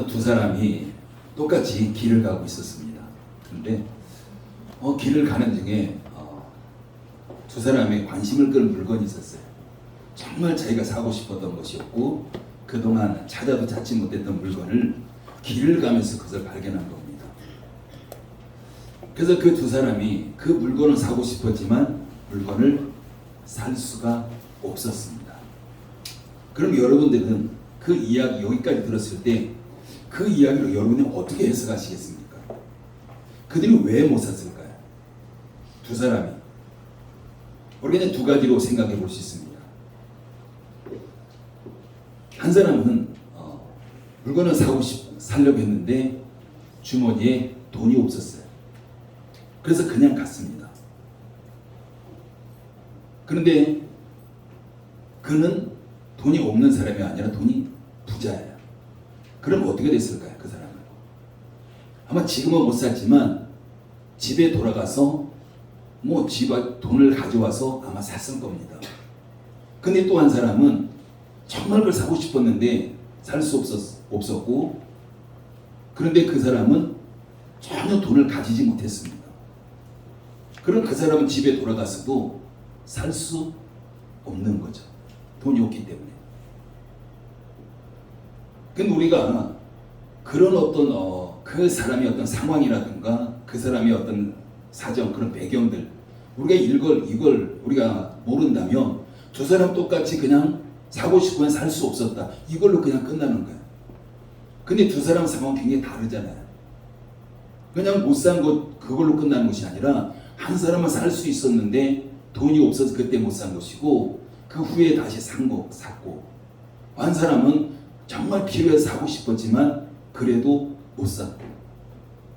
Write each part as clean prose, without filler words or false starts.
어느 두 사람이 똑같이 길을 가고 있었습니다. 그런데 길을 가는 중에 두 사람의 관심을 끄는 물건이 있었어요. 정말 자기가 사고 싶었던 것이었고 그동안 찾아도 찾지 못했던 물건을 길을 가면서 그것을 발견한 겁니다. 그래서 그 두 사람이 그 물건을 사고 싶었지만 물건을 살 수가 없었습니다. 그럼 여러분들은 그 이야기 여기까지 들었을 때 그 이야기를 여러분이 어떻게 해석하시겠습니까? 그들이 왜 못 샀을까요? 두 사람이. 우리가 두 가지로 생각해 볼 수 있습니다. 한 사람은 물건을 살려고 했는데 주머니에 돈이 없었어요. 그래서 그냥 갔습니다. 그런데 그는 돈이 없는 사람이 아니라 돈이 부자예요. 그럼 어떻게 됐을까요? 그 사람은 아마 지금은 못 샀지만 집에 돌아가서 집에 돈을 가져와서 아마 샀을 겁니다. 근데 또 한 사람은 정말 그걸 사고 싶었는데 살 수 없었고 그런데 그 사람은 전혀 돈을 가지지 못했습니다. 그럼 그 사람은 집에 돌아가서도 살 수 없는 거죠. 돈이 없기 때문에. 근데 우리가 그런 어떤 그 사람의 어떤 상황이라든가 그 사람의 어떤 사정 그런 배경들 우리가 이걸 우리가 모른다면 두 사람 똑같이 그냥 사고 싶으면 살 수 없었다 이걸로 그냥 끝나는 거예요. 근데 두 사람 상황은 굉장히 다르잖아요. 그냥 못 산 것 그걸로 끝나는 것이 아니라 한 사람은 살 수 있었는데 돈이 없어서 그때 못 산 것이고 그 후에 다시 샀고 한 사람은 정말 필요해서 사고 싶었지만 그래도 못 샀고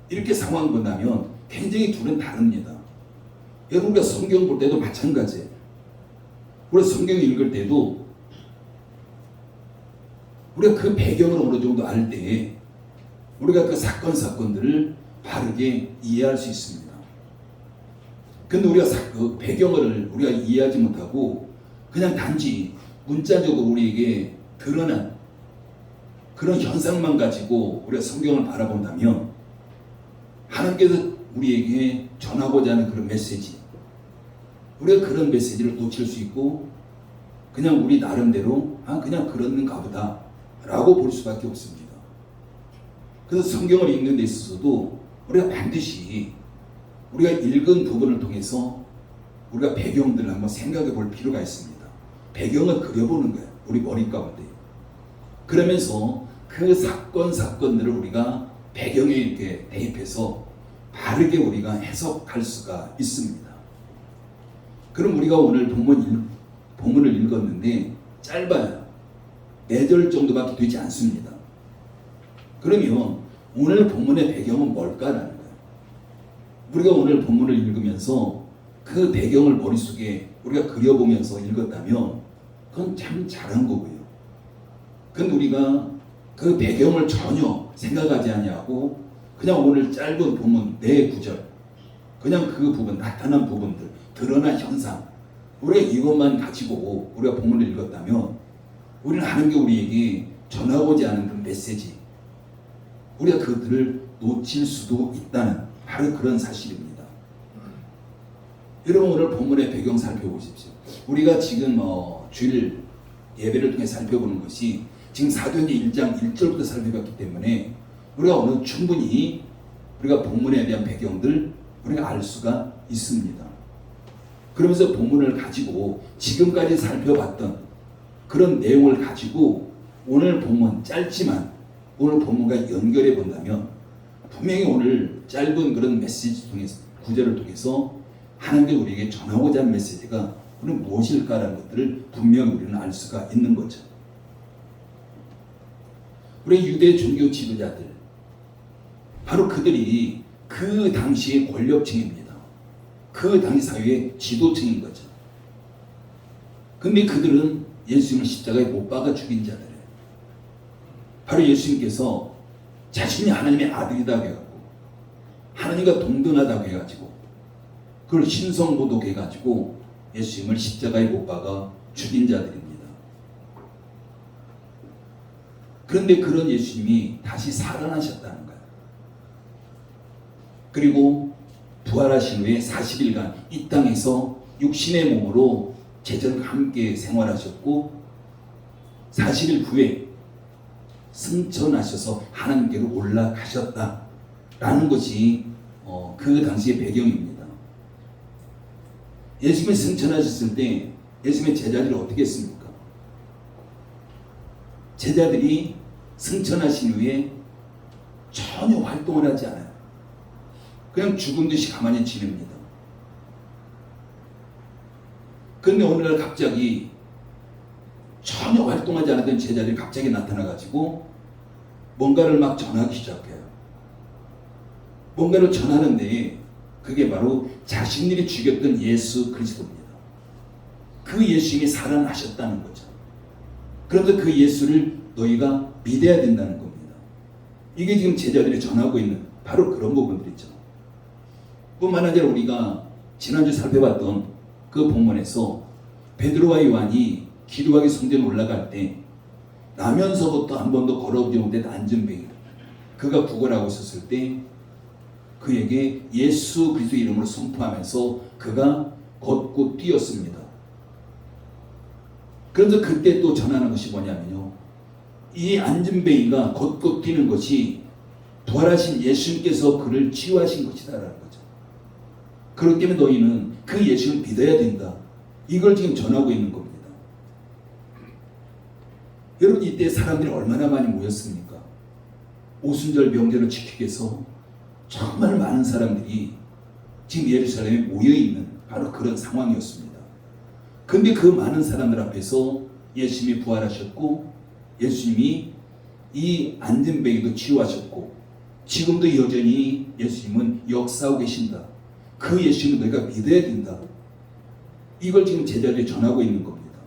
이렇게 상황을 본다면 굉장히 둘은 다릅니다. 여러분 우리가 성경 볼 때도 마찬가지예요. 우리가 성경 읽을 때도 우리가 그 배경을 어느 정도 알 때 우리가 그 사건들을 바르게 이해할 수 있습니다. 근데 우리가 그 배경을 우리가 이해하지 못하고 그냥 단지 문자적으로 우리에게 드러난 그런 현상만 가지고 우리가 성경을 바라본다면 하나님께서 우리에게 전하고자 하는 그런 메시지 우리가 그런 메시지를 놓칠 수 있고 그냥 우리 나름대로 그냥 그런가 보다 라고 볼 수밖에 없습니다. 그래서 성경을 읽는 데 있어서도 우리가 반드시 우리가 읽은 부분을 통해서 우리가 배경들을 한번 생각해 볼 필요가 있습니다. 배경을 그려보는 거예요. 우리 머리 가운데. 그러면서 그 사건들을 우리가 배경에 이렇게 대입해서 바르게 우리가 해석할 수가 있습니다. 그럼 우리가 오늘 본문을 읽었는데 짧아요. 4절 정도밖에 되지 않습니다. 그러면 오늘 본문의 배경은 뭘까라는 거예요. 우리가 오늘 본문을 읽으면서 그 배경을 머릿속에 우리가 그려보면서 읽었다면 그건 참 잘한 거고요. 근데 우리가 그 배경을 전혀 생각하지 아니하고 그냥 오늘 짧은 본문 4구절 그냥 그 부분 나타난 부분들 드러난 현상 우리가 이것만 가지고 우리가 본문을 읽었다면 우리는 하나님께 우리에게 전하고자 하는 그 메시지 우리가 그들을 놓칠 수도 있다는 바로 그런 사실입니다. 여러분 오늘 본문의 배경 살펴보십시오. 우리가 지금 주일 예배를 통해 살펴보는 것이 지금 사도행전 1장 1절부터 살펴봤기 때문에 우리가 오늘 충분히 우리가 본문에 대한 배경들 우리가 알 수가 있습니다. 그러면서 본문을 가지고 지금까지 살펴봤던 그런 내용을 가지고 오늘 본문 짧지만 오늘 본문과 연결해 본다면 분명히 오늘 짧은 그런 메시지 통해서 구절을 통해서 하나님께 우리에게 전하고자 하는 메시지가 오늘 무엇일까라는 것들을 분명히 우리는 알 수가 있는 거죠. 우리 유대 종교 지도자들 바로 그들이 그 당시의 권력층입니다. 그 당시 사회의 지도층인 거죠. 근데 그들은 예수님을 십자가에 못 박아 죽인 자들이에요. 바로 예수님께서 자신이 하나님의 아들이라고 해갖고 하나님과 동등하다고 해가지고 그걸 신성모독해가지고 예수님을 십자가에 못 박아 죽인 자들입니다. 그런데 그런 예수님이 다시 살아나셨다는 거예요. 그리고 부활하신 후에 40일간 이 땅에서 육신의 몸으로 제자들과 함께 생활하셨고 40일 후에 승천하셔서 하나님께로 올라가셨다라는 것이 그 당시의 배경입니다. 예수님이 승천하셨을 때 예수님의 제자들이 어떻게 했습니까? 제자들이 승천하신 후에 전혀 활동을 하지 않아요. 그냥 죽은 듯이 가만히 지냅니다. 그런데 어느 날 갑자기 전혀 활동하지 않았던 제자들이 갑자기 나타나가지고 뭔가를 막 전하기 시작해요. 뭔가를 전하는데 그게 바로 자신들이 죽였던 예수 그리스도입니다. 그 예수님이 살아나셨다는 거죠. 그런데 그 예수를 너희가 믿어야 된다는 겁니다. 이게 지금 제자들이 전하고 있는 바로 그런 부분들이죠. 뿐만 아니라 우리가 지난주 살펴봤던 그 본문에서 베드로와 요한이 기도하기 성전에 올라갈 때 나면서부터 한 번도 걸어오지 못한 안전뱅이 그가 구걸하고 있었을 때 그에게 예수 그리스도 이름으로 선포하면서 그가 걷고 뛰었습니다. 그래서 그때 또 전하는 것이 뭐냐면요, 이 안전뱅이가 걷고 뛰는 것이 부활하신 예수님께서 그를 치유하신 것이다라는 거죠. 그렇기 때문에 너희는 그 예수를 믿어야 된다. 이걸 지금 전하고 있는 겁니다. 여러분, 이때 사람들이 얼마나 많이 모였습니까? 오순절 명절을 지키기 위해서 정말 많은 사람들이 지금 예루살렘에 모여있는 바로 그런 상황이었습니다. 근데 그 많은 사람들 앞에서 예수님이 부활하셨고 예수님이 이 안전뱅이도 치유하셨고 지금도 여전히 예수님은 역사하고 계신다. 그 예수님을 너희가 믿어야 된다. 이걸 지금 제자들이 전하고 있는 겁니다.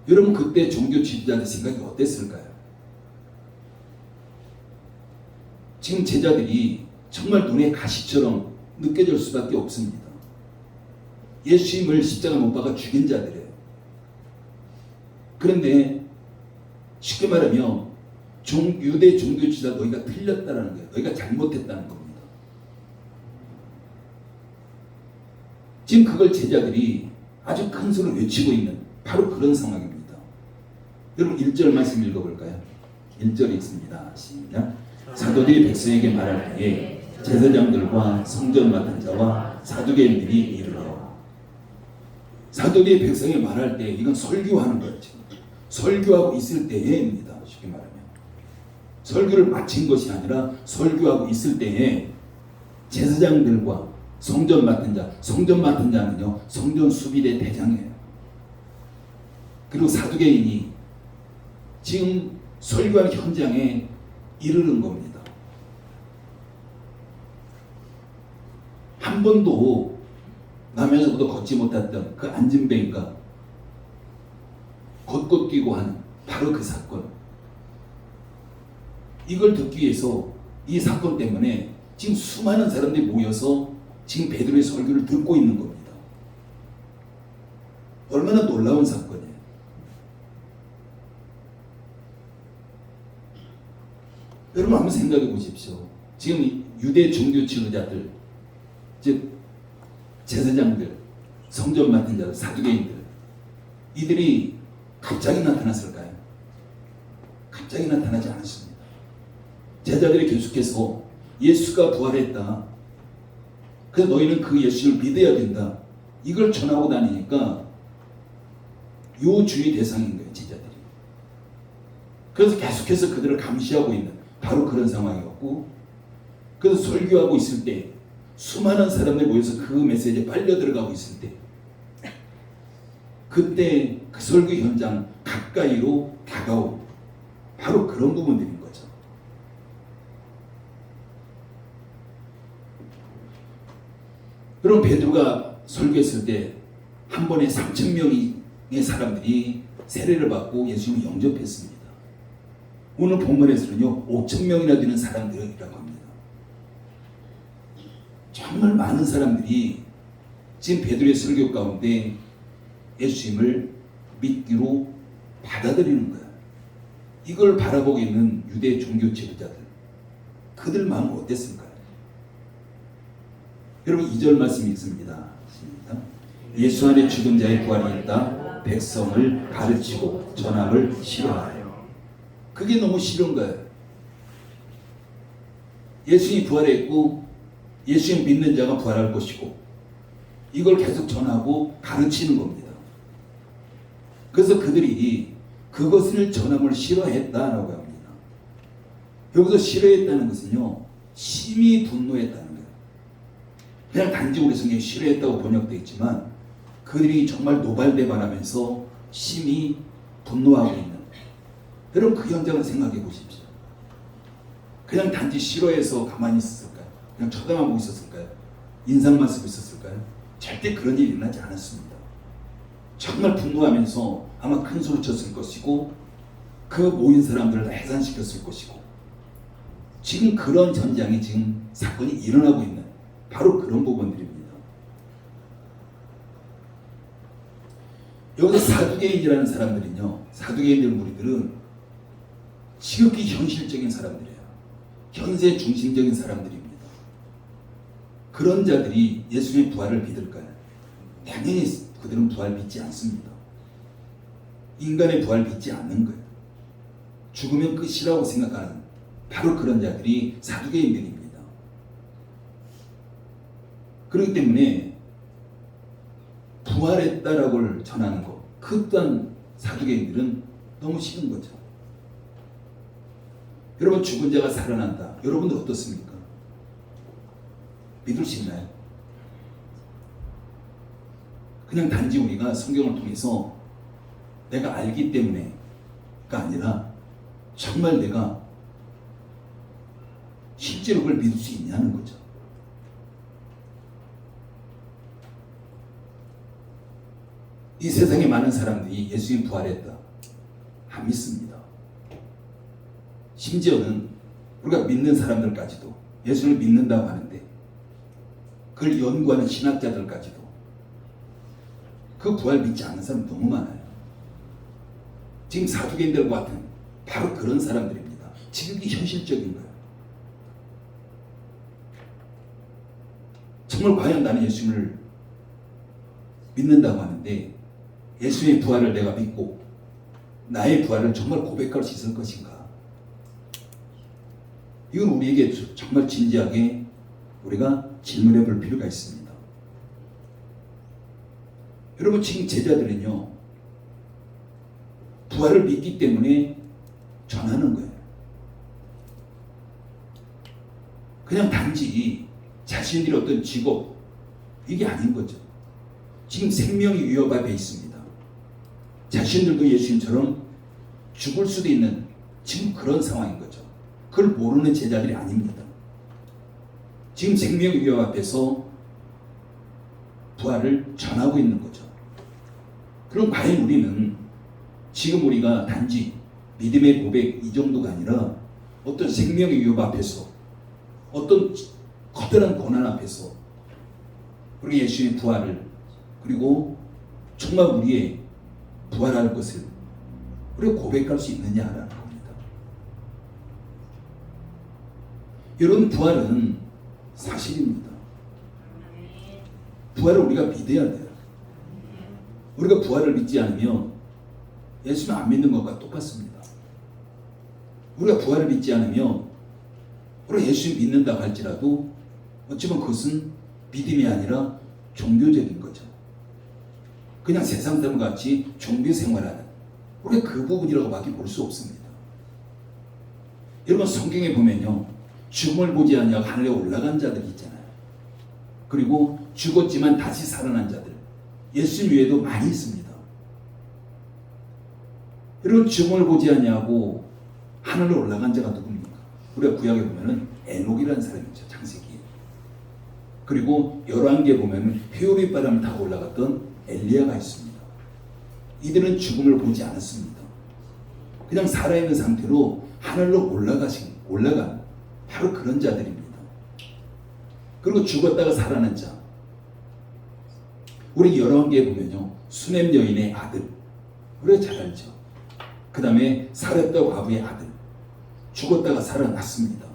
여러분, 그때 종교 지도자들 생각이 어땠을까요? 지금 제자들이 정말 눈에 가시처럼 느껴질 수밖에 없습니다. 예수님을 십자가 못 박아 죽인 자들이에요. 그런데 쉽게 말하면 유대 종교 지도자 너희가 틀렸다는 거예요. 너희가 잘못했다는 겁니다. 지금 그걸 제자들이 아주 큰 소리로 외치고 있는 바로 그런 상황입니다. 여러분 1절 말씀 읽어볼까요? 1절에 있습니다. 시작. 사도들이 백성에게 말할 때에 제사장들과 성전 맡은 자와 사두개인들이 이르러. 사도들이 백성에 말할 때 이건 설교하는 거예요. 지금. 설교하고 있을 때에입니다. 쉽게 말하면 설교를 마친 것이 아니라 설교하고 있을 때에 제사장들과 성전 맡은 자, 성전 맡은 자는요 성전 수비대 대장이에요. 그리고 사두개인이 지금 설교하는 현장에 이르는 겁니다. 한 번도 나면서부터 걷지 못했던 그 안진뱅이가 걷고 뛰고 하는 바로 그 사건. 이걸 듣기 위해서 이 사건 때문에 지금 수많은 사람들이 모여서 지금 베드로의 설교를 듣고 있는 겁니다. 얼마나 놀라운 사건이에요. 여러분 한번 생각해 보십시오. 지금 유대 종교 지도자들, 즉 제사장들, 성전 맡은 자들, 사두개인들, 이들이 갑자기 나타났을까요? 갑자기 나타나지 않았습니다. 제자들이 계속해서 예수가 부활했다. 그래서 너희는 그 예수를 믿어야 된다. 이걸 전하고 다니니까 요주의 대상인 거예요, 제자들이. 그래서 계속해서 그들을 감시하고 있는 바로 그런 상황이었고, 그래서 설교하고 있을 때 수많은 사람들이 모여서 그 메시지에 빨려 들어가고 있을 때 그때 그 설교 현장 가까이로 다가온 바로 그런 부분들인 거죠. 그럼 베드로가 설교했을 때 한 번에 3,000명의 사람들이 세례를 받고 예수님을 영접했습니다. 오늘 본문에서는요 5,000명이나 되는 사람들이라고 합니다. 정말 많은 사람들이 지금 베드로의 설교 가운데 예수님을 믿기로 받아들이는 거야. 이걸 바라보고 있는 유대 종교 지도자들, 그들 마음은 어땠을까요? 여러분 2절 말씀 읽습니다. 시작. 예수 안에 죽은 자의 부활이 있다. 백성을 가르치고 전함을 싫어하여. 그게 너무 싫은 거예요. 예수님이 부활했고 예수님 믿는 자가 부활할 것이고 이걸 계속 전하고 가르치는 겁니다. 그래서 그들이 그것을 전함을 싫어했다라고 합니다. 여기서 싫어했다는 것은요, 심히 분노했다는 거예요. 그냥 단지 우리 성경에 싫어했다고 번역되어 있지만 그들이 정말 노발대발하면서 심히 분노하고 있는, 여러분 그 현장을 생각해 보십시오. 그냥 단지 싫어해서 가만히 있었을까요? 그냥 쳐다보고 있었을까요? 인상만 쓰고 있었을까요? 절대 그런 일이 일어나지 않았습니다. 정말 분노하면서 아마 큰 소리 쳤을 것이고 그 모인 사람들을 다 해산시켰을 것이고, 지금 그런 전장이 지금 사건이 일어나고 있는 바로 그런 부분들입니다. 여기서 사두개인이라는 사람들은요, 사두개인들 무리들은 지극히 현실적인 사람들이에요. 현세 중심적인 사람들입니다. 그런 자들이 예수님의 부활을 믿을까요? 당연히 그들은 부활 믿지 않습니다. 인간의 부활 믿지 않는 거예요. 죽으면 끝이라고 생각하는 바로 그런 자들이 사두개인들입니다. 그렇기 때문에 부활했다라고 전하는 것, 그 또한 사두개인들은 너무 싫은 거죠. 여러분 죽은 자가 살아난다. 여러분들 어떻습니까? 믿을 수 있나요? 그냥 단지 우리가 성경을 통해서 내가 알기 때문에가 아니라 정말 내가 실제로 그걸 믿을 수 있냐는 거죠. 이 세상에 많은 사람들이 예수님 부활했다 안 믿습니다. 심지어는 우리가 믿는 사람들까지도, 예수를 믿는다고 하는데 그걸 연구하는 신학자들까지도 그 부활 믿지 않는 사람 너무 많아요. 지금 사두개인들과 같은 바로 그런 사람들입니다. 지극히 현실적인 거예요. 정말 과연 나는 예수님을 믿는다고 하는데 예수의 부활을 내가 믿고 나의 부활을 정말 고백할 수 있을 것인가? 이건 우리에게 정말 진지하게 우리가 질문해 볼 필요가 있습니다. 여러분 지금 제자들은요, 부활을 믿기 때문에 전하는 거예요. 그냥 단지 자신들의 어떤 직업, 이게 아닌 거죠. 지금 생명이 위협 앞에 있습니다. 자신들도 예수님처럼 죽을 수도 있는 지금 그런 상황인 거죠. 그걸 모르는 제자들이 아닙니다. 지금 생명의 위협 앞에서 부활을 전하고 있는 거죠. 그럼 과연 우리는 지금 우리가 단지 믿음의 고백 이 정도가 아니라 어떤 생명의 위협 앞에서, 어떤 커다란 고난 앞에서 우리 예수의 부활을, 그리고 정말 우리의 부활할 것을 우리가 고백할 수 있느냐라는 겁니다. 여러분 부활은 사실입니다. 부활을 우리가 믿어야 돼요. 우리가 부활을 믿지 않으면 예수님 안 믿는 것과 똑같습니다. 우리가 부활을 믿지 않으면 우리가 예수님 믿는다고 할지라도 어쩌면 그것은 믿음이 아니라 종교적인 거죠. 그냥 세상 사람 같이 종교 생활하는, 우리가 그 부분이라고 밖에 볼 수 없습니다. 여러분 성경에 보면요, 죽음을 보지 아니하고 하늘에 올라간 자들이 있잖아요. 그리고 죽었지만 다시 살아난 자들, 예수님 외에도 많이 있습니다. 여러분 죽음을 보지 아니하고 하늘에 올라간 자가 누굽니까? 우리가 구약에 보면은 에녹이라는 사람이죠. 창세기에. 그리고 열왕기에 보면은 회오리 바람을 타고 올라갔던 엘리야가 있습니다. 이들은 죽음을 보지 않았습니다. 그냥 살아있는 상태로 하늘로 올라간 바로 그런 자들입니다. 그리고 죽었다가 살아난 자, 우리 열왕기에 보면요, 수넴 여인의 아들, 우리가 잘 알죠. 그 다음에 사렙다 과부의 아들, 죽었다가 살아났습니다.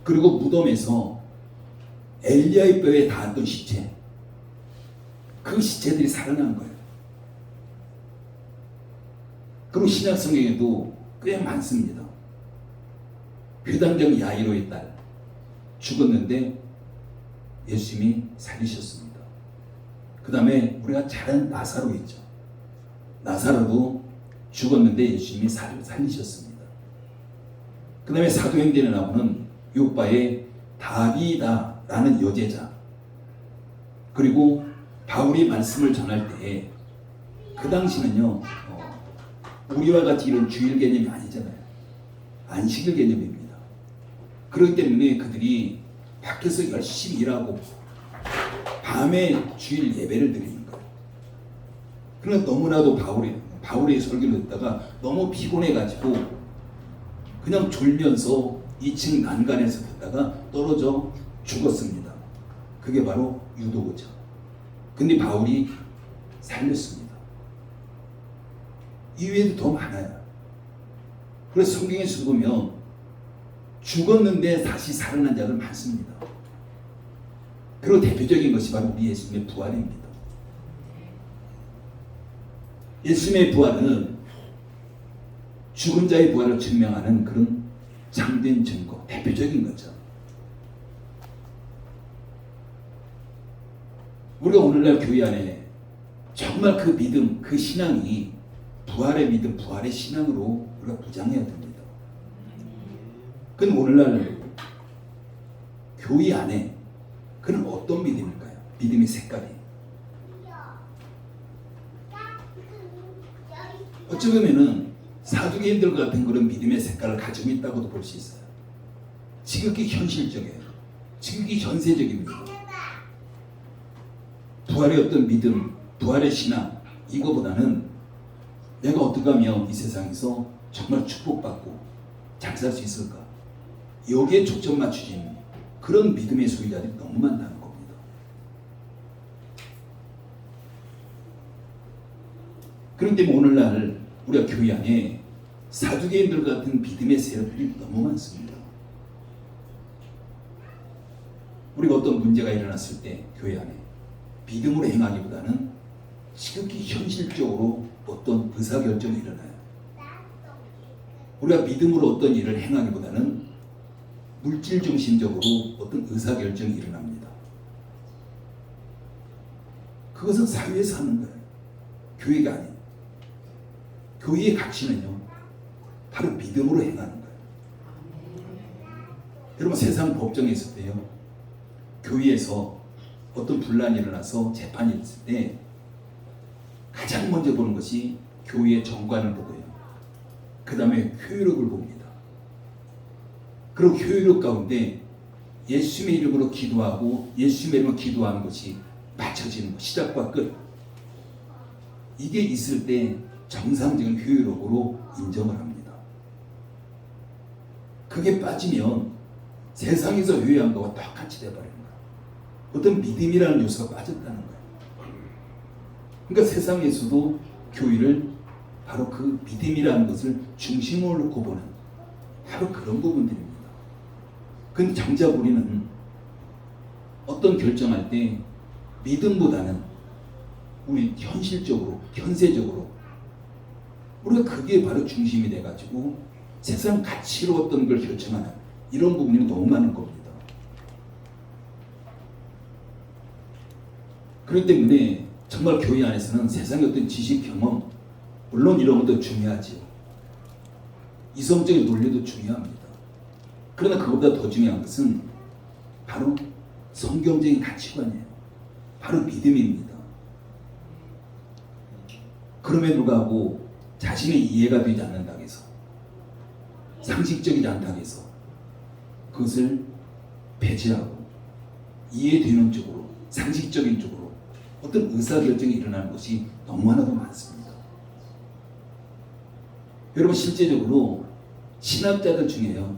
그리고 무덤에서 엘리야의 뼈에 닿았던 시체, 그 시체들이 살아난 거예요. 그리고 신약 성경에도 꽤 많습니다. 회당장 야이로의 딸 죽었는데 예수님이 살리셨습니다. 그 다음에 우리가 잘 아는 나사로 있죠. 나사로도 죽었는데 예수님이 살리셨습니다. 그 다음에 사도행전에 나오는 요바의 다비다라는 여제자, 그리고 바울이 말씀을 전할 때에 그 당시는요 우리와 같이 이런 주일 개념이 아니잖아요. 안식일 개념입니다. 그렇기 때문에 그들이 밖에서 열심히 일하고 밤에 주일 예배를 드리는 거예요. 그러나 너무나도 바울의 설교를 듣다가 너무 피곤해가지고 그냥 졸면서 2층 난간에서 듣다가 떨어져 죽었습니다. 그게 바로 유도거죠. 근데 바울이 살렸습니다. 이외에도 더 많아요. 그래서 성경에서 보면 죽었는데 다시 살아난 자들 많습니다. 그리고 대표적인 것이 바로 우리 예수님의 부활입니다. 예수님의 부활은 죽은 자의 부활을 증명하는 그런 참된 증거, 대표적인 거죠. 우리가 오늘날 교회 안에 정말 그 믿음, 그 신앙이 부활의 믿음, 부활의 신앙으로 우리가 부장해야 됩니다. 그럼 오늘날 교회 안에 그는 어떤 믿음일까요? 믿음의 색깔이. 어찌 보면은 사두개인들 같은 그런 믿음의 색깔을 가지고 있다고도 볼 수 있어요. 지극히 현실적이에요. 지극히 현세적입니다. 부활의 어떤 믿음, 부활의 신앙, 이거보다는 내가 어떻게 하면 이 세상에서 정말 축복받고 잘 살 수 있을까? 여기에 초점 맞추신 그런 믿음의 소유자들이 너무 많다는 겁니다. 그렇기 때문에 오늘날 우리가 교회 안에 사두개인들 같은 믿음의 세력들이 너무 많습니다. 우리가 어떤 문제가 일어났을 때 교회 안에 믿음으로 행하기보다는 지극히 현실적으로 어떤 의사결정이 일어나요. 우리가 믿음으로 어떤 일을 행하기보다는 물질 중심적으로 어떤 의사결정이 일어납니다. 그것은 사회에서 하는 거예요. 교회가 아닌. 교회의 가치는요, 바로 믿음으로 행하는 거예요. 여러분, 세상 법정에 있을 때요, 교회에서 어떤 분란이 일어나서 재판이 있을 때 가장 먼저 보는 것이 교회의 정관을 보고요. 그 다음에 효율력을 봅니다. 그리고 효율력 가운데 예수님의 이름으로 기도하고 예수님의 이름으로 기도하는 것이 맞춰지는 것, 시작과 끝. 이게 있을 때 정상적인 효율력으로 인정을 합니다. 그게 빠지면 세상에서 효율한 것과 똑같이 돼버리는 거예요. 어떤 믿음이라는 요소가 빠졌다는 거예요. 그러니까 세상에서도 교회를 바로 그 믿음이라는 것을 중심으로 놓고 보는 바로 그런 부분들입니다. 근데 정작 우리는 어떤 결정할 때 믿음보다는 우리 현실적으로, 현세적으로 우리가 그게 바로 중심이 돼가지고 세상 가치로 어떤 걸 결정하는 이런 부분이 너무 많은 겁니다. 그렇기 때문에 정말 교회 안에서는 세상의 어떤 지식, 경험, 물론 이런 것도 중요하지요. 이성적인 논리도 중요합니다. 그러나 그보다 더 중요한 것은 바로 성경적인 가치관이에요. 바로 믿음입니다. 그럼에도 불구하고 자신의 이해가 되지 않는다고 해서, 상식적이지 않다고 해서 그것을 배제하고 이해되는 쪽으로, 상식적인 쪽으로 어떤 의사결정이 일어나는 것이 너무나도 많습니다. 여러분, 실제적으로 신학자들 중에요,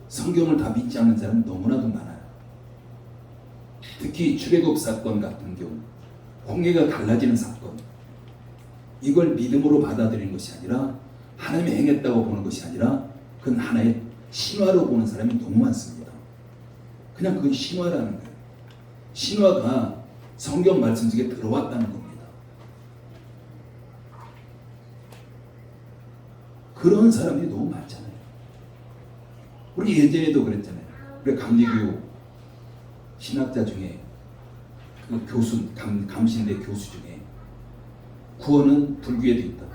성경을 다 믿지 않는 사람이 너무나도 많아요. 특히 출애굽 사건 같은 경우, 홍해가 갈라지는 사건, 이걸 믿음으로 받아들이는 것이 아니라 하나님이 행했다고 보는 것이 아니라 그건 하나의 신화로 보는 사람이 너무 많습니다. 그냥 그건 신화라는 거예요. 신화가 성경 말씀 속에 들어왔다는 겁니다. 그런 사람들이 너무 많잖아요. 우리 예전에도 그랬잖아요. 우리 감리교 신학자 중에 그 교수, 감신대 교수 중에 구원은 불교에도 있다.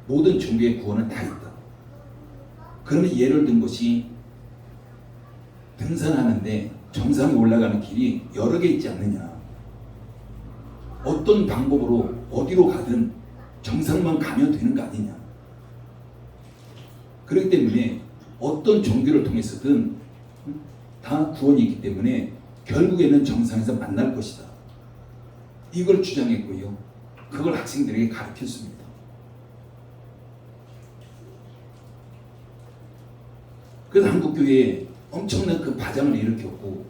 모든 종교의 구원은 다 있다. 그러면 예를 든 것이 등산하는데 정상에 올라가는 길이 여러 개 있지 않느냐. 어떤 방법으로 어디로 가든 정상만 가면 되는 거 아니냐. 그렇기 때문에 어떤 종교를 통해서든 다 구원이 있기 때문에 결국에는 정상에서 만날 것이다. 이걸 주장했고요. 그걸 학생들에게 가르쳤습니다. 그래서 한국교회에 엄청난 그 파장을 일으켰고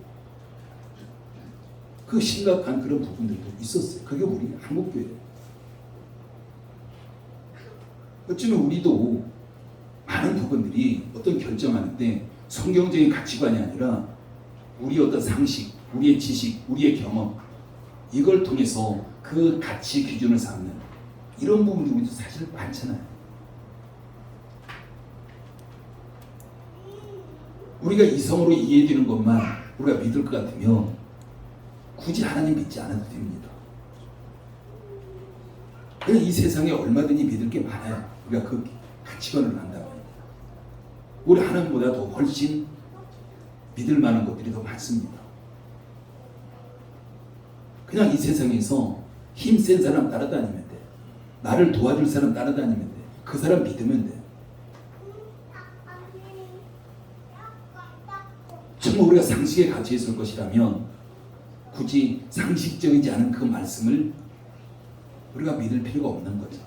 그 심각한 그런 부분들도 있었어요. 그게 우리 한국교회예요. 어쩌면 우리도 많은 부분들이 어떤 결정하는데 성경적인 가치관이 아니라 우리의 어떤 상식, 우리의 지식, 우리의 경험 이걸 통해서 그 가치 기준을 삼는 이런 부분들이 우리도 사실 많잖아요. 우리가 이성으로 이해되는 것만 우리가 믿을 것 같으면 굳이 하나님 믿지 않아도 됩니다. 그냥 이 세상에 얼마든지 믿을 게 많아요. 우리가 그 가치관을 한다고. 우리 하나님보다 더 훨씬 믿을 만한 것들이 더 많습니다. 그냥 이 세상에서 힘센 사람 따라다니면 돼. 나를 도와줄 사람 따라다니면 돼. 그 사람 믿으면 돼. 정말 우리가 상식에 갇혀 있을 것이라면 굳이 상식적이지 않은 그 말씀을 우리가 믿을 필요가 없는 거죠.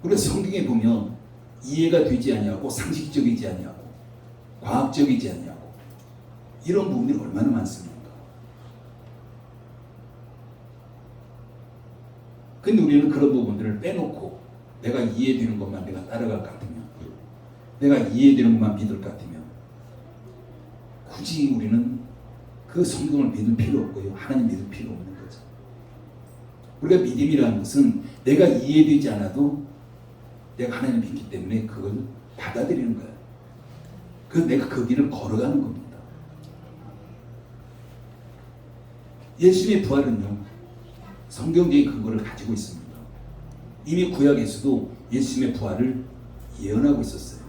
우리가 성경에 보면 이해가 되지 아니하고 상식적이지 아니하고 과학적이지 아니하고 이런 부분들이 얼마나 많습니까? 근데 우리는 그런 부분들을 빼놓고 내가 이해되는 것만 내가 따라갈 것 같으면 내가 이해되는 것만 믿을 것 같으면 굳이 우리는 그 성경을 믿을 필요 없고요. 하나님 믿을 필요 없는 거죠. 우리가 믿음이라는 것은 내가 이해되지 않아도 내가 하나님 믿기 때문에 그걸 받아들이는 거예요. 그래서 내가 그 길을 걸어가는 겁니다. 예수님의 부활은요, 성경적인 근거를 가지고 있습니다. 이미 구약에서도 예수님의 부활을 예언하고 있었어요.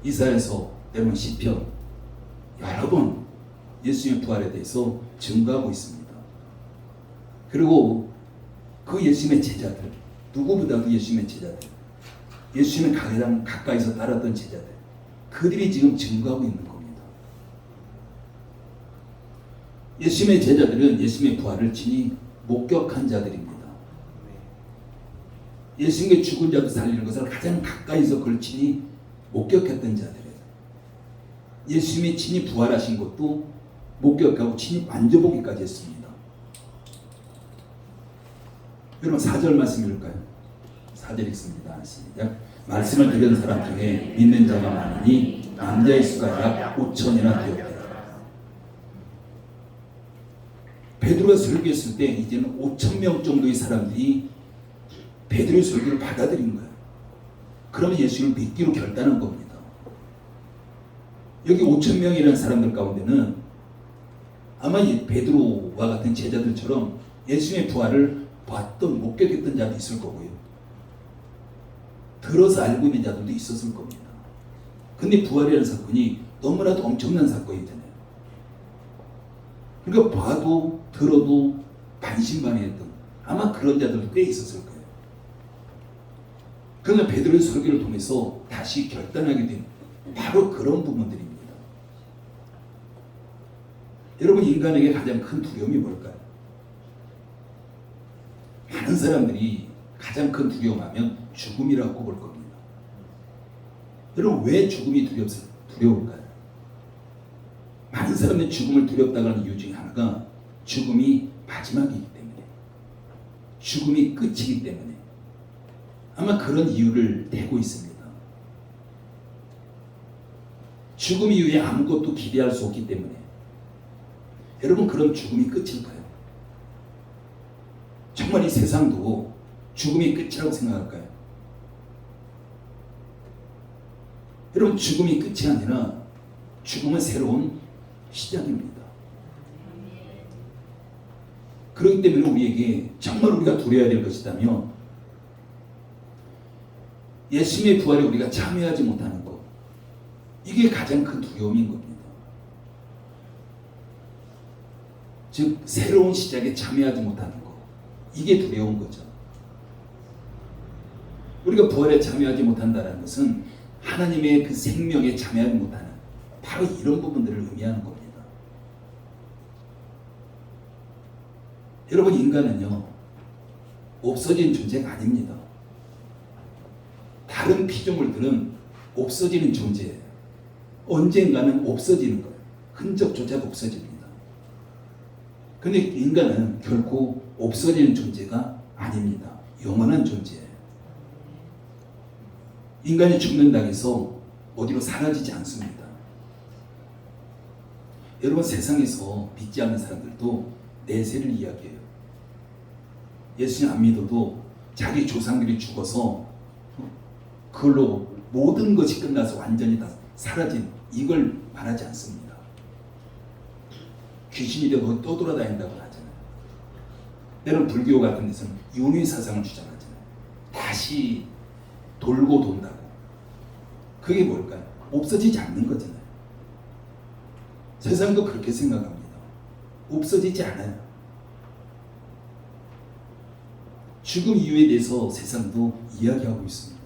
이사야서 때로는 시편 여러 번 예수님의 부활에 대해서 증거하고 있습니다. 그리고 그 예수님의 제자들, 누구보다도 예수님의 제자들, 예수님의 가장 가까이서 따랐던 제자들, 그들이 지금 증거하고 있는 겁니다. 예수님의 제자들은 예수님의 부활을 친히 목격한 자들입니다. 예수님의 죽은 자도 살리는 것을 가장 가까이서 그걸 친히 목격했던 자들이에요. 예수님이 친히 부활하신 것도 목격하고 친히 만져보기까지 했습니다. 여러분 4절 말씀 읽을까요? 4절 읽습니다. 시작. 말씀을 들은 사람 중에 믿는 자가 많으니 남자의 수가 약 5천이나 되었다. 베드로가 설교했을 때 이제는 5천 명 정도의 사람들이 베드로의 설교를 받아들인 거예요. 그러면 예수를 믿기로 결단한 겁니다. 여기 5천 명이라는 사람들 가운데는 아마 베드로와 같은 제자들처럼 예수님의 부활을 봤던 목격했던 자도 있을 거고요. 들어서 알고 있는 자들도 있었을 겁니다. 근데 부활이라는 사건이 너무나도 엄청난 사건이잖아요. 그러니까 봐도 들어도 반신반의했던 아마 그런 자들도 꽤 있었을 거예요. 그러나 베드로의 설교를 통해서 다시 결단하게 된 바로 그런 부분들입니다. 여러분, 인간에게 가장 큰 두려움이 뭘까요? 많은 사람들이 가장 큰 두려움하면 죽음이라고 꼽을 겁니다. 여러분, 왜 죽음이 두려울까요? 많은 사람들이 죽음을 두렵다고 하는 이유 중에 하나가 죽음이 마지막이기 때문에. 죽음이 끝이기 때문에 아마 그런 이유를 대고 있습니다. 죽음 이후에 아무것도 기대할 수 없기 때문에. 여러분, 그럼 죽음이 끝일까요? 정말 이 세상도 죽음이 끝이라고 생각할까요? 여러분, 죽음이 끝이 아니라 죽음은 새로운 시작입니다. 그렇기 때문에 우리에게 정말 우리가 두려워야 될 것이라면 예수님의 부활에 우리가 참여하지 못하는 것, 이게 가장 큰 두려움인 겁니다. 즉 새로운 시작에 참여하지 못하는 것, 이게 두려운 거죠. 우리가 부활에 참여하지 못한다는 것은 하나님의 그 생명에 참여하지 못하는 바로 이런 부분들을 의미하는 겁니다. 여러분, 인간은요 없어진 존재가 아닙니다. 다른 피조물들은 없어지는 존재예요. 언젠가는 없어지는 거예요. 흔적조차도 없어집니다. 근데 인간은 결코 없어지는 존재가 아닙니다. 영원한 존재예요. 인간이 죽는다고 해서 어디로 사라지지 않습니다. 여러분, 세상에서 믿지 않는 사람들도 내세를 이야기해요. 예수님 안 믿어도 자기 조상들이 죽어서 그걸로 모든 것이 끝나서 완전히 다 사라진, 이걸 말하지 않습니다. 귀신이 되고 떠돌아다닌다고 하잖아요. 때론 불교 같은 데서는 윤회 사상을 주장하잖아요. 다시 돌고 돈다고. 그게 뭘까요? 없어지지 않는 거잖아요. 세상도 그렇게 생각합니다. 없어지지 않아요. 죽음 이유에 대해서 세상도 이야기하고 있습니다.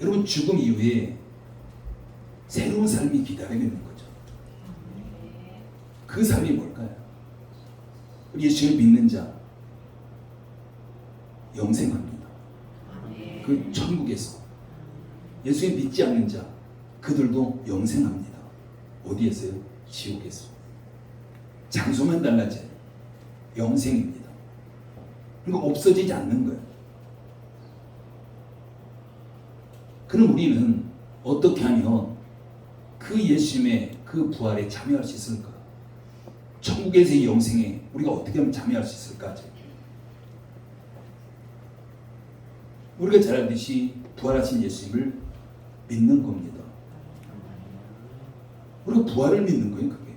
여러분, 죽음 이후에 새로운 삶이 기다리고 있는 거죠. 그 삶이 뭘까요? 예수를 믿는 자 영생합니다. 그 천국에서. 예수를 믿지 않는 자 그들도 영생합니다. 어디에서요? 지옥에서. 장소만 달라져요. 영생입니다. 그러니까 없어지지 않는 거예요. 그럼 우리는 어떻게 하면 그 예수님의 그 부활에 참여할 수 있을까? 천국에서의 영생에 우리가 어떻게 하면 참여할 수 있을까? 우리가 잘 알듯이 부활하신 예수님을 믿는 겁니다. 우리가 부활을 믿는 거예요. 그게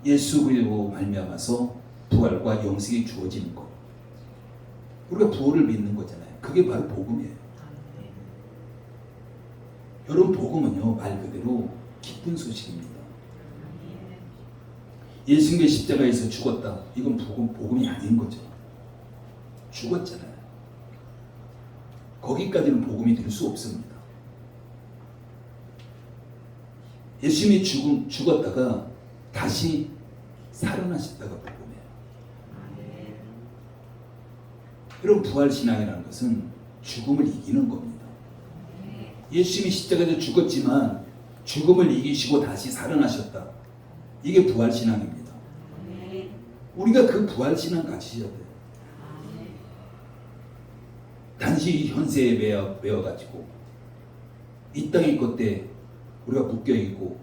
예수 그리스도로 말미암아서 부활과 영생이 주어지는 것, 우리가 부활을 믿는 거잖아요. 그게 바로 복음이에요. 여러분, 복음은요 말 그대로 기쁜 소식입니다. 예수님의 십자가에서 죽었다, 이건 복음이 아닌 거죠. 죽었잖아요. 거기까지는 복음이 될 수 없습니다. 예수님이 죽었다가 다시 살아나셨다가 복음이에요. 여러분, 부활신앙이라는 것은 죽음을 이기는 겁니다. 예수님이 십자가에서 죽었지만 죽음을 이기시고 다시 살아나셨다. 이게 부활신앙입니다. 우리가 그 부활신앙 가지셔야 돼요. 단지 현세에 매어가지고 이 땅에 있을 때 우리가 묶여있고,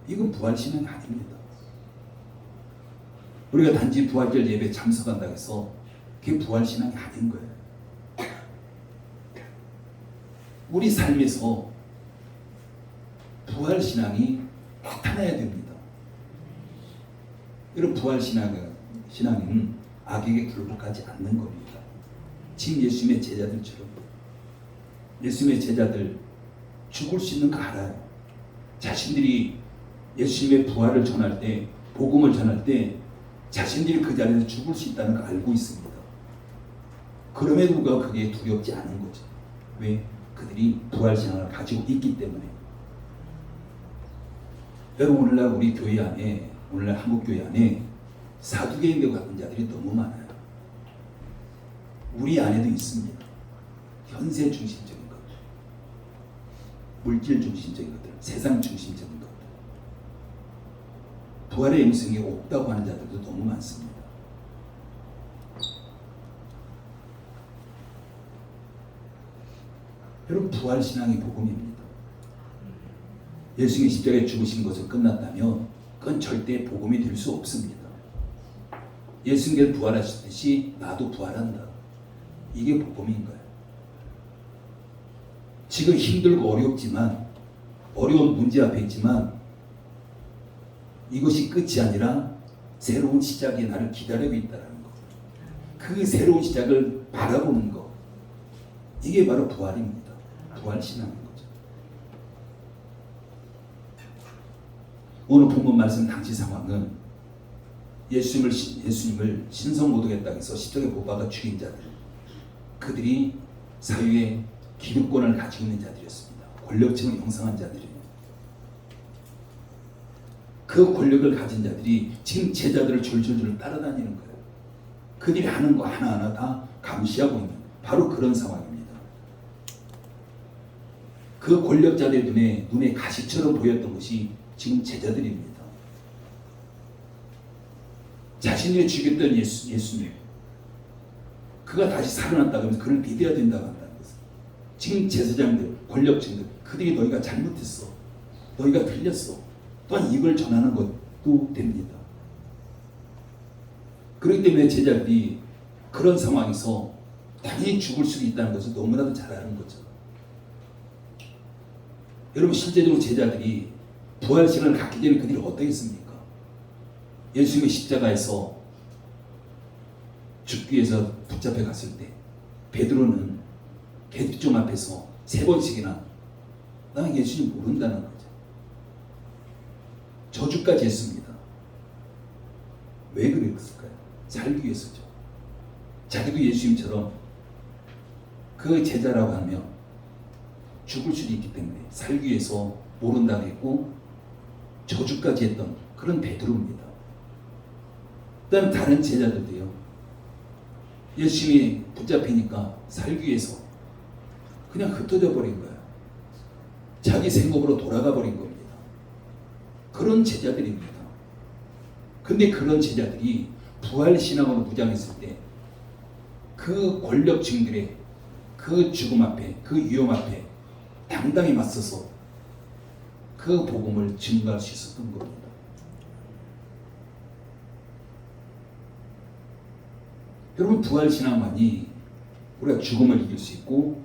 이건 부활신앙이 아닙니다. 우리가 단지 부활절 예배에 참석한다고 해서 그게 부활신앙이 아닌 거예요. 우리 삶에서 부활신앙이 나타나야 됩니다. 이런 부활신앙은 악에게 굴복하지 않는 겁니다. 지금 예수님의 제자들처럼. 예수님의 제자들 죽을 수 있는 거 알아요. 자신들이 예수님의 부활을 전할 때, 복음을 전할 때 자신들이 그 자리에서 죽을 수 있다는 걸 알고 있습니다. 그럼에도 불구하고 그게 두렵지 않은 거죠. 왜? 그들이 부활신앙을 가지고 있기 때문에. 여러분, 오늘날 우리 교회 안에, 오늘날 한국교회 안에 사두개인들 같은 자들이 너무 많아요. 우리 안에도 있습니다. 현세 중심적인 것들, 물질 중심적인 것들, 세상 중심적인 것들, 부활의 영생이 없다고 하는 자들도 너무 많습니다. 여러분, 부활신앙이 복음입니다. 예수님이 십자가에 죽으신 것은 끝났다면 그건 절대 복음이 될 수 없습니다. 예수님께서 부활하셨듯이 나도 부활한다. 이게 복음인 거예요. 지금 힘들고 어렵지만, 어려운 문제 앞에 있지만 이것이 끝이 아니라 새로운 시작이 나를 기다리고 있다는 거. 그 새로운 시작을 바라보는 거. 이게 바로 부활입니다. 부활신앙인 거죠. 오늘 본문 말씀 당시 상황은 예수님을 신성 모독의 땅에서 십자가에 못 박아 죽인 자들, 그들이 사유의 기득권을 가지고 있는 자들이었습니다. 권력층을 형성한 자들이에요. 그 권력을 가진 자들이 지금 제자들을 졸졸졸 따라다니는 거예요. 그들이 하는 거 하나하나 다 감시하고 있는 바로 그런 상황입니다. 그 권력자들의 눈에 가시처럼 보였던 것이 지금 제자들입니다. 자신이 죽였던 예수님, 그가 다시 살아났다 그러면서 그를 믿어야 된다고 한다는 것은, 지금 제사장들, 권력층들, 그들이 너희가 잘못했어, 너희가 틀렸어, 또한 이걸 전하는 것도 됩니다. 그렇기 때문에 제자들이 그런 상황에서 당연히 죽을 수도 있다는 것을 너무나도 잘 아는 거죠. 여러분, 실제적으로 제자들이 부활신앙을 갖기 전에 그들이 어떠했습니까? 예수님의 십자가에서 죽기 위해서 붙잡혀 갔을 때 베드로는 계집종 앞에서 3번씩이나 나 예수님 모른다는 거죠. 저주까지 했습니다. 왜 그랬을까요? 살기 위해서죠. 자기도 예수님처럼 그 제자라고 하면 죽을 수도 있기 때문에 살기 위해서 모른다고 했고 저주까지 했던 그런 베드로입니다. 그다음 다른 제자들도요. 예수님이 붙잡히니까 살기 위해서 그냥 흩어져 버린 거예요. 자기 생업으로 돌아가 버린 겁니다. 그런 제자들입니다. 근데 그런 제자들이 부활신앙으로 무장했을 때 그 권력층들의 그 죽음 앞에, 그 위험 앞에 당당히 맞서서 그 복음을 증거할 수 있었던 겁니다. 여러분, 부활신앙만이 우리가 죽음을 이길 수 있고,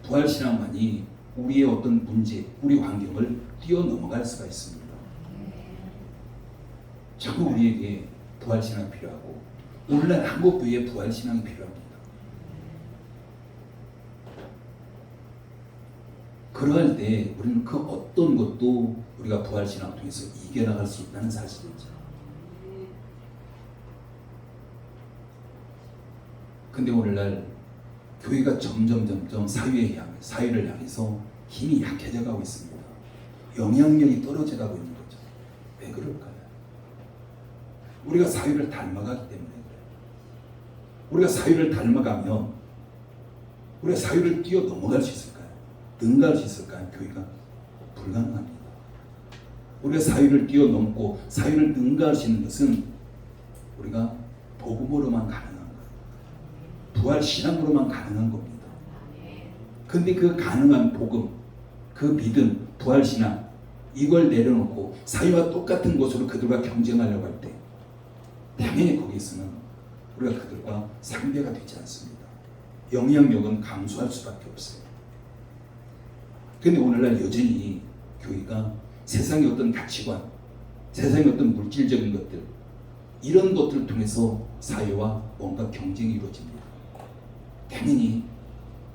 부활신앙만이 우리의 어떤 문제, 우리 환경을 뛰어넘어갈 수가 있습니다. 정말 우리에게 부활신앙이 필요하고, 오늘날 한국교회에 부활신앙이 필요합니다. 그러할 때 우리는 그 어떤 것도 우리가 부활신앙을 통해서 이겨나갈 수 있다는 사실이죠. 근데 오늘날 교회가 점점 사회를 향해서 힘이 약해져 가고 있습니다. 영향력이 떨어져 가고 있는 거죠. 왜 그럴까요? 우리가 사회를 닮아가기 때문에 그래요. 우리가 사회를 닮아가면 우리가 사회를 뛰어넘어갈 수 있을까요? 능가할 수 있을까요? 교회가 불가능합니다. 우리가 사회를 뛰어넘고 사회를 능가할 수 있는 것은 우리가 복음으로만 가능한 거예요. 부활신앙으로만 가능한 겁니다. 근데 그 가능한 복음, 그 믿음, 부활신앙, 이걸 내려놓고 사회와 똑같은 곳으로 그들과 경쟁하려고 할 때 당연히 거기서는 우리가 그들과 상대가 되지 않습니다. 영향력은 감소할 수밖에 없어요. 그런데 오늘날 여전히 교회가 세상의 어떤 가치관, 세상의 어떤 물질적인 것들, 이런 것들을 통해서 사회와 뭔가 경쟁이 이루어집니다. 당연히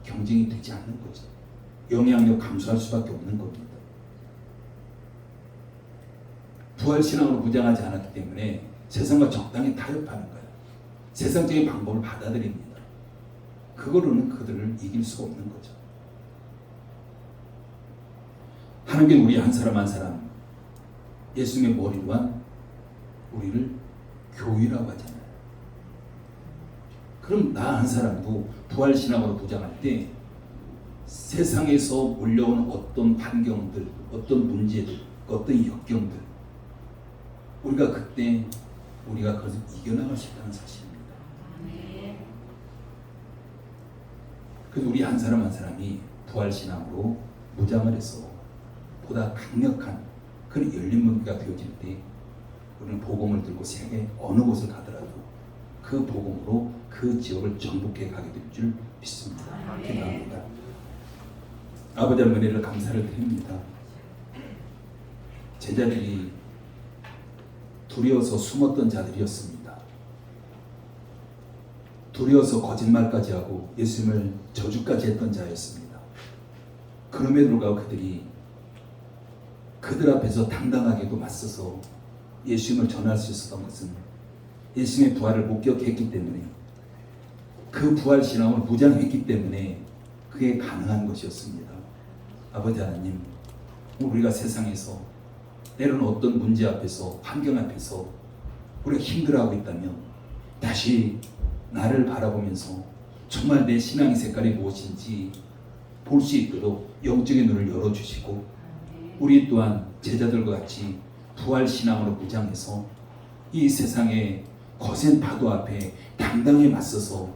경쟁이 되지 않는 거죠. 영향력 감소할 수밖에 없는 겁니다. 부활신앙으로 무장하지 않았기 때문에 세상과 적당히 타협하는 거예요. 세상적인 방법을 받아들입니다. 그거로는 그들을 이길 수가 없는 거죠. 하나님께 우리 한 사람 한 사람 예수님의 머리로 한 우리를 교회라고 하잖아요. 그럼 나 한 사람도 부활신앙으로 무장할 때 세상에서 몰려오는 어떤 환경들, 어떤 문제들, 어떤 역경들, 우리가 그때 우리가 그것을 이겨나갈 수 있다는 사실입니다. 그래서 우리 한 사람 한 사람이 부활신앙으로 무장을 해서 보다 강력한 그런 열린 문기가 되어질 때 우리는 복음을 들고 세계 어느 곳을 가더라도 그 복음으로 그 지역을 정복해 가게 될 줄 믿습니다. 기도합니다. 아버지 하나님 은혜를 감사를 드립니다. 제자들이 두려워서 숨었던 자들이었습니다. 두려워서 거짓말까지 하고 예수님을 저주까지 했던 자였습니다. 그럼에도 불구하고 그들 앞에서 당당하게도 맞서서 예수님을 전할 수 있었던 것은 예수님의 부활을 목격했기 때문에, 그 부활 신앙을 무장했기 때문에 그게 가능한 것이었습니다. 아버지 하나님, 우리가 세상에서 때로는 어떤 문제 앞에서, 환경 앞에서 우리가 힘들어하고 있다면 다시 나를 바라보면서 정말 내 신앙의 색깔이 무엇인지 볼 수 있도록 영적인 눈을 열어주시고, 우리 또한 제자들과 같이 부활 신앙으로 무장해서 이 세상의 거센 파도 앞에 당당히 맞서서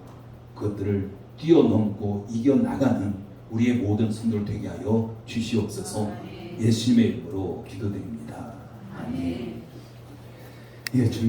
그것들을 뛰어넘고 이겨나가는 우리의 모든 성도들 되게 하여 주시옵소서. 예수님의 이름으로 기도드립니다. 아멘. 예, 준비.